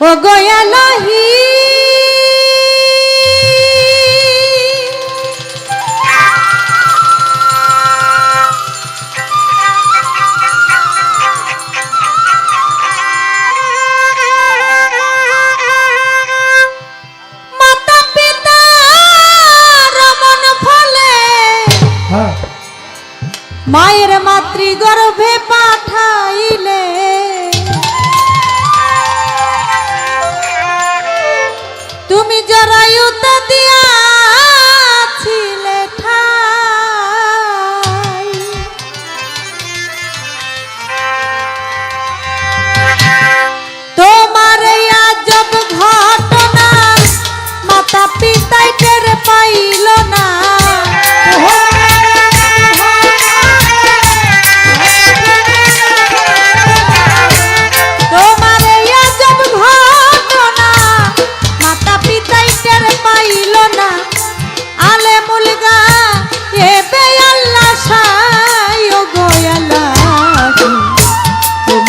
ও গয়ালাহি মাতা পিতা রমন ফলে মায়ের মাতৃগর্ভে পাঠাইলে তুমি জরায়ুতে দিয়াছিলে ঠাই তোমার এই আজব ঘটনা মাতা পিতাই টের পাইল না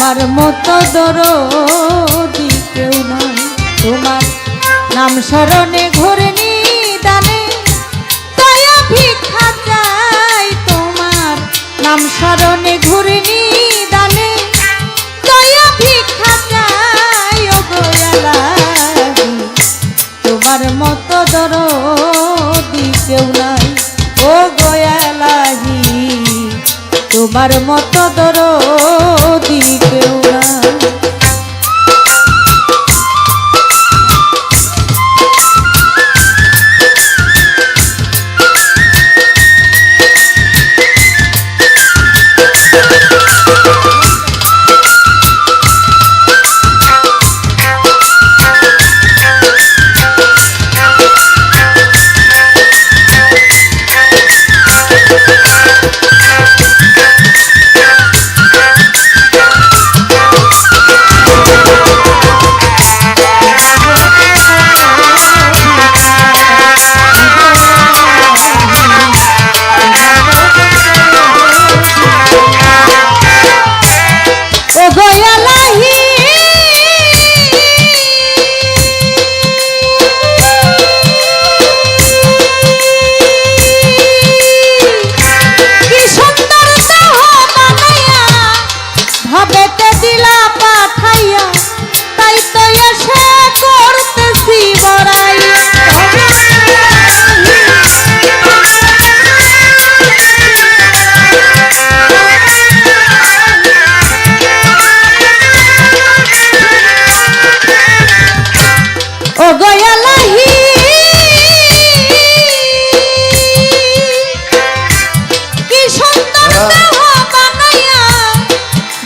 তোমার মতো দরদি কেউ নাই তোমার নাম স্মরণে ঘুরে নিদানে দয়া ভিক্ষা চাই তোমার নাম স্মরণে ঘুরে নিদানে দয়া ভিক্ষা চাই ও গয়ালাহি তোমার মতো দরদি কেউ নাই ও গয়ালাহি তোমার মতো দরদি কেউ না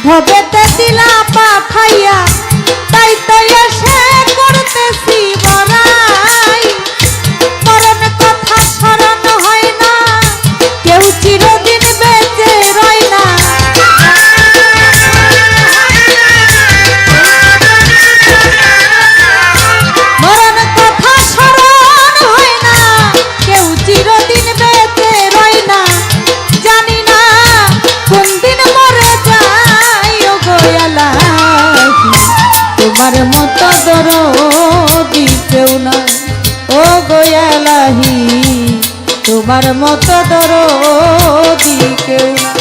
ভবেতে দিলা পাঠাইয়া তাই তো এসে করতেছি বড়াই মরণ কথা স্মরণ হয় না কেউ চিরদিন বেঁচে রয় না মরণ কথা স্মরণ হয় না কেউ চিরদিন বেঁচে রয় না জানি না কোন দিন মরে তোমার মতো দরদি কেউ না ও গয়ালাহি তোমার মতো দরদি কেউ না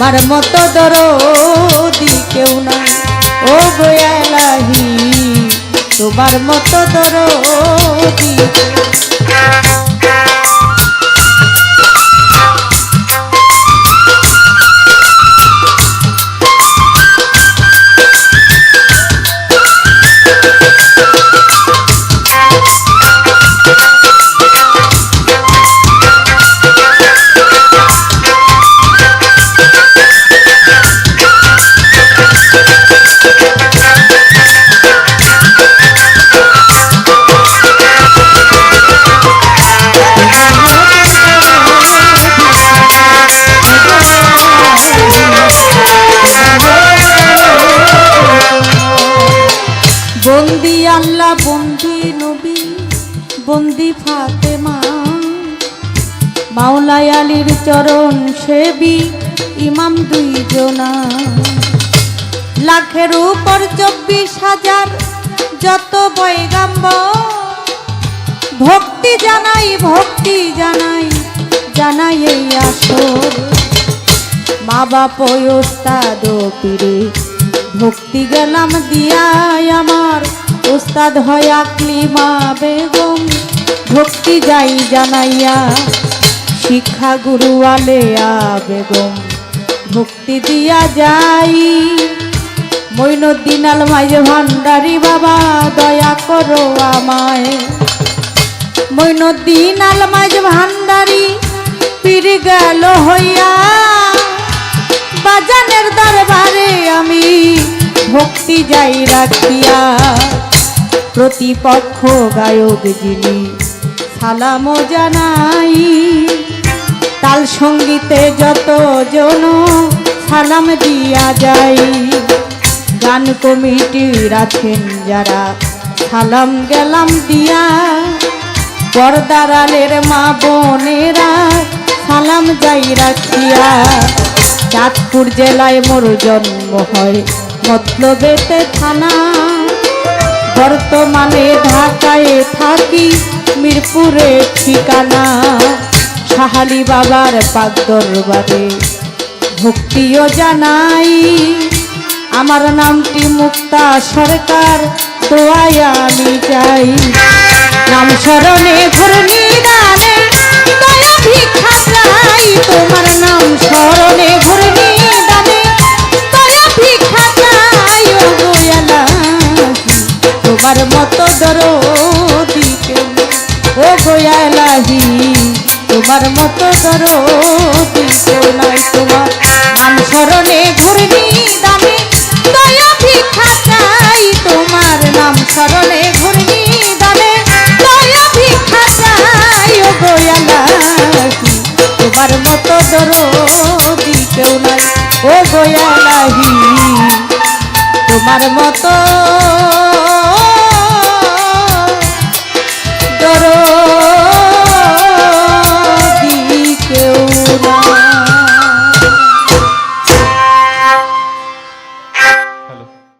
তোমার মতো দরদি কেউ নাই ও গো এলাহি তোমার মতো দরদি বন্দি আল্লাহ বন্দি নবী বন্দি ফাতেমা মাওলাই আলীর চরণ সেবী ইমাম দুইজনা লাখের উপর 24,000 যত পয়গাম্বর ভক্তি জানাই জানাই এই আসর মা বাপ ওস্তাদ পীরে ভক্তি গেলাম দিয়াই আমার ওস্তাদ হয় আকলিমা বেগম ভক্তি যাই জানাইয়া শিক্ষা গুরু আলেয়া বেগম ভক্তি দিয়া যাই মঈনুদ্দিন আল মাইজ ভান্ডারী বাবা দয়া করো আমায় মঈনুদ্দিন আল মাইজ ভান্ডারী পীর গেল হইয়া বাজানের দরবারে আমি ভক্তি যাই রাখিয়া প্রতিপক্ষ গায়ক যিনি সালাম জানাই তাল সঙ্গীতে যত জন সালাম দিয়া যাই গান কমিটির আছেন যারা সালাম গেলাম দিয়া পর্দার আলের মা বোনেরা সালাম যাই রাখিয়া চাঁদপুর জেলায় মোর জন্ম হয় মতলবেতে থানা বর্তমানে ঢাকায় থাকি মিরপুরে ঠিকানা সাহালি বাবার পাক দরবারে ভক্তিও জানাই আমার নামটি মুক্তা সরকার দোয়ায় আমি চাই নাম স্মরণে ঘূর্ণি দানে দয়া ভিক্ষা চাই তোমার নাম স্মরণে ঘূর্ণি দানে দয়া ভিক্ষা চাই ও গো এলাহি তোমার মতো দরদি কেউ ও গো এলাহি তোমার মতো দরদি কেউ নাই তোমার নাম স্মরণে ঘূর্ণি দানে দয়া ভিক্ষা চাই তোমার নাম স্মরণে ঘূর্ণি দানে দয়া ভিক্ষা চাই ও গো এলাহি তোমার মতো দরদি কেউ নাই ও গো এলাহি তোমার মতো